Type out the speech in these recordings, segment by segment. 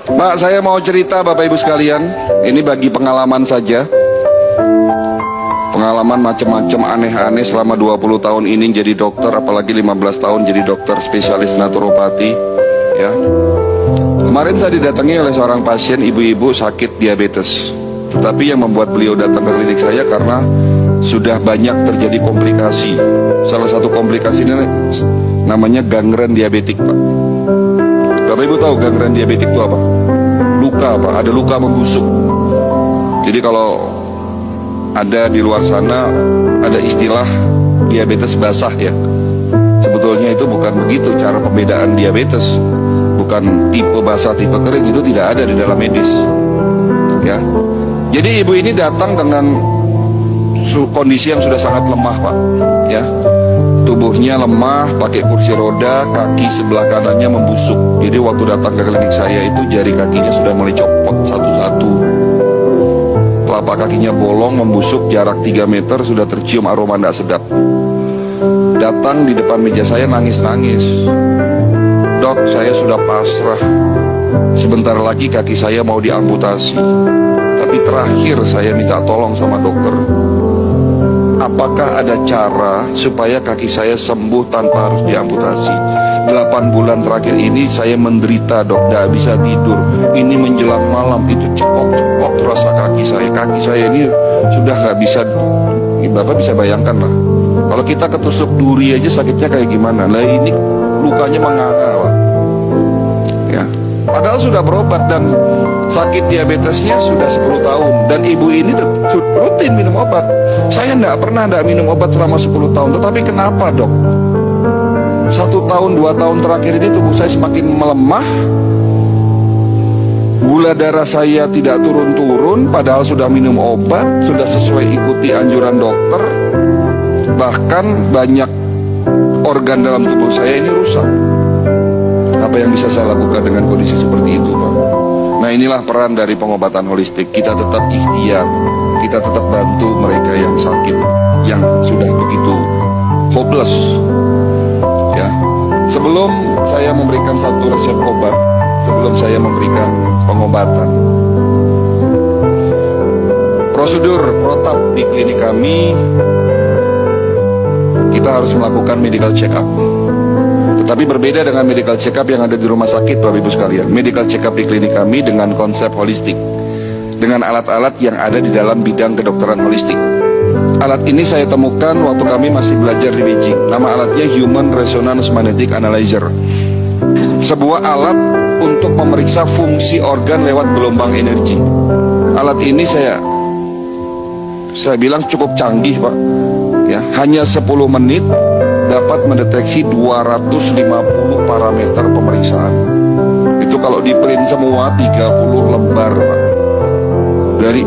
Pak, saya mau cerita Bapak Ibu sekalian. Ini bagi pengalaman saja. Pengalaman macam-macam aneh-aneh selama 20 tahun ini jadi dokter, apalagi 15 tahun jadi dokter spesialis naturopati, ya. Kemarin saya didatangi oleh seorang pasien ibu-ibu sakit diabetes. Tetapi yang membuat beliau datang ke klinik saya karena sudah banyak terjadi komplikasi. Salah satu komplikasi ini namanya gangren diabetik, Pak. Bapak Ibu tahu gangren diabetik itu apa? Luka, Pak. Ada luka membusuk. Jadi kalau ada di luar sana ada istilah diabetes basah, ya. Sebetulnya itu bukan begitu cara pembedaan diabetes. Bukan tipe basah, tipe kering, itu tidak ada di dalam medis, ya. Jadi ibu ini datang dengan kondisi yang sudah sangat lemah, Pak, ya. Tubuhnya lemah, pakai kursi roda, kaki sebelah kanannya membusuk. Jadi waktu datang ke klinik saya itu jari kakinya sudah mulai copot satu-satu. Telapak kakinya bolong, membusuk, jarak 3 meter sudah tercium aroma tidak sedap. Datang di depan meja saya nangis-nangis. Dok, saya sudah pasrah. Sebentar lagi kaki saya mau diamputasi. Tapi terakhir saya minta tolong sama dokter. Apakah ada cara supaya kaki saya sembuh tanpa harus diamputasi? 8 bulan terakhir ini saya menderita, dok, gak bisa tidur. Ini menjelang malam itu cekok-cekok rasa kaki saya. Kaki saya ini sudah gak bisa, Bapak bisa bayangkan lah. Kalau kita ketusuk duri aja sakitnya kayak gimana. Nah ini lukanya menganga, Pak, ya. Padahal sudah berobat dan sakit diabetesnya sudah 10 tahun. Dan ibu ini rutin minum obat. Saya tidak pernah minum obat selama 10 tahun. Tetapi kenapa, dok? 1 tahun, 2 tahun terakhir ini tubuh saya semakin melemah. Gula darah saya tidak turun-turun. Padahal sudah minum obat, sudah sesuai ikuti anjuran dokter. Bahkan banyak organ dalam tubuh saya ini rusak. Apa yang bisa saya lakukan dengan kondisi seperti itu, Pak? Nah, inilah peran dari pengobatan holistik. Kita tetap ikhtiar, kita tetap bantu mereka yang sakit, yang sudah begitu hopeless, ya. Sebelum saya memberikan satu resep obat, sebelum saya memberikan pengobatan, prosedur protap di klinik kami, kita harus melakukan medical check up. Tetapi berbeda dengan medical check up yang ada di rumah sakit, Bapak Ibu sekalian. Medical check up di klinik kami dengan konsep holistik, dengan alat-alat yang ada di dalam bidang kedokteran holistik. Alat ini saya temukan waktu kami masih belajar di Beijing. Nama alatnya Human Resonance Magnetic Analyzer. Sebuah alat untuk memeriksa fungsi organ lewat gelombang energi. Alat ini saya bilang cukup canggih, Pak, ya. Hanya 10 menit dapat mendeteksi 250 parameter pemeriksaan. Itu kalau di print semua 30 lembar, Pak. Dari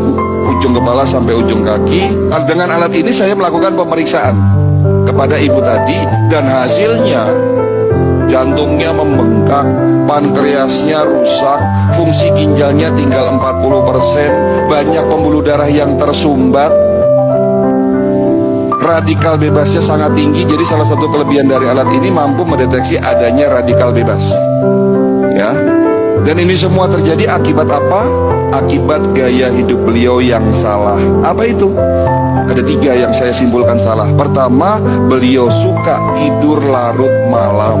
ujung kepala sampai ujung kaki. Dengan alat ini saya melakukan pemeriksaan kepada ibu tadi, dan hasilnya jantungnya membengkak, pankreasnya rusak, fungsi ginjalnya tinggal 40%, banyak pembuluh darah yang tersumbat, radikal bebasnya sangat tinggi. Jadi salah satu kelebihan dari alat ini mampu mendeteksi adanya radikal bebas, ya. Dan ini semua terjadi akibat apa? Akibat gaya hidup beliau yang salah. Apa itu? Ada 3 yang saya simpulkan salah. Pertama, beliau suka tidur larut malam.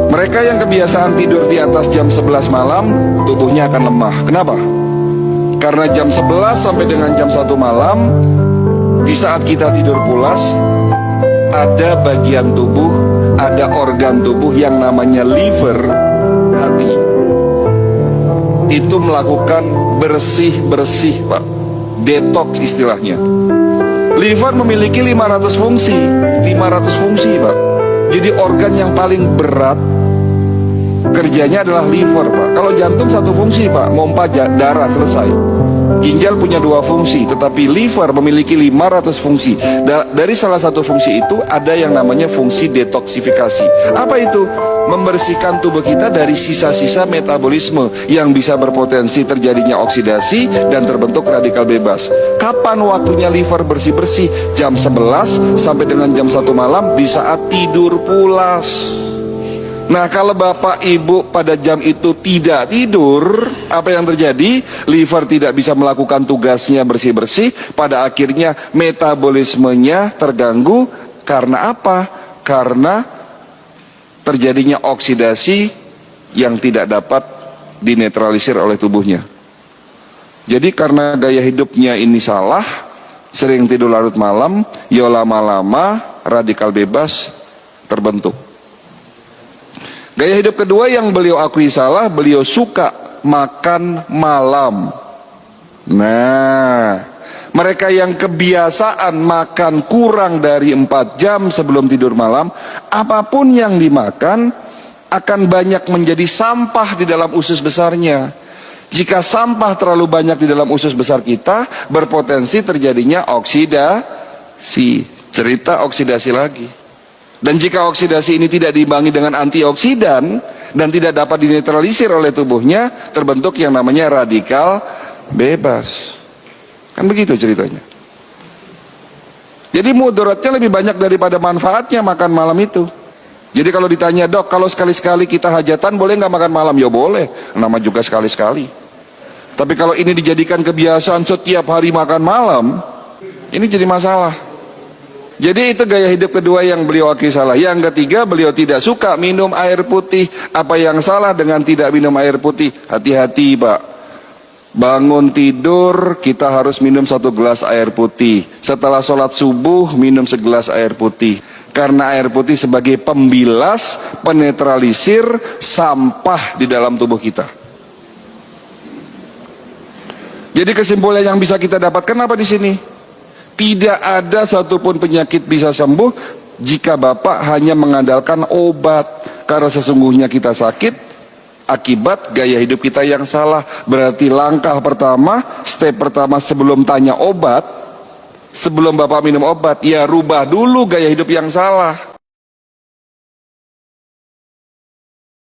Mereka yang kebiasaan tidur di atas jam 11 malam, tubuhnya akan lemah. Kenapa? Karena jam 11 sampai dengan jam 1 malam, di saat kita tidur pulas, ada bagian tubuh, ada organ tubuh yang namanya liver, hati, itu melakukan bersih-bersih, Pak. Detox istilahnya. Liver memiliki 500 fungsi, 500 fungsi, Pak. Jadi organ yang paling berat kerjanya adalah liver, Pak. Kalau jantung 1 fungsi, Pak, mompa darah, selesai. Ginjal punya 2 fungsi, tetapi liver memiliki 500 fungsi. Dari salah satu fungsi itu ada yang namanya fungsi detoksifikasi. Apa itu? Membersihkan tubuh kita dari sisa-sisa metabolisme yang bisa berpotensi terjadinya oksidasi dan terbentuk radikal bebas. Kapan waktunya liver bersih-bersih? Jam 11 sampai dengan jam 1 malam di saat tidur pulas. Nah, kalau bapak ibu pada jam itu tidak tidur, apa yang terjadi? Liver tidak bisa melakukan tugasnya bersih-bersih, pada akhirnya metabolismenya terganggu. Karena apa? Karena terjadinya oksidasi yang tidak dapat dinetralisir oleh tubuhnya. Jadi karena gaya hidupnya ini salah, sering tidur larut malam, ya lama-lama radikal bebas terbentuk. Gaya hidup kedua yang beliau akui salah, beliau suka makan malam. Nah, mereka yang kebiasaan makan kurang dari 4 jam sebelum tidur malam, apapun yang dimakan akan banyak menjadi sampah di dalam usus besarnya. Jika sampah terlalu banyak di dalam usus besar kita, berpotensi terjadinya oksidasi. Cerita oksidasi lagi. Dan jika oksidasi ini tidak diimbangi dengan antioksidan dan tidak dapat dinetralisir oleh tubuhnya, terbentuk yang namanya radikal bebas. Kan begitu ceritanya. Jadi mudaratnya lebih banyak daripada manfaatnya makan malam itu. Jadi kalau ditanya, dok, kalau sekali-sekali kita hajatan boleh nggak makan malam? Ya boleh, nama juga sekali-sekali. Tapi kalau ini dijadikan kebiasaan setiap hari makan malam, ini jadi masalah. Jadi itu gaya hidup kedua yang beliau akui salah. Yang ketiga, beliau tidak suka minum air putih. Apa yang salah dengan tidak minum air putih? Hati-hati, Pak. Bangun tidur, kita harus minum 1 gelas air putih. Setelah sholat subuh, minum segelas air putih. Karena air putih sebagai pembilas, penetralisir sampah di dalam tubuh kita. Jadi kesimpulan yang bisa kita dapatkan apa di sini? Tidak ada satupun penyakit bisa sembuh jika Bapak hanya mengandalkan obat. Karena sesungguhnya kita sakit akibat gaya hidup kita yang salah. Berarti langkah pertama, step pertama sebelum tanya obat, sebelum Bapak minum obat, ya rubah dulu gaya hidup yang salah.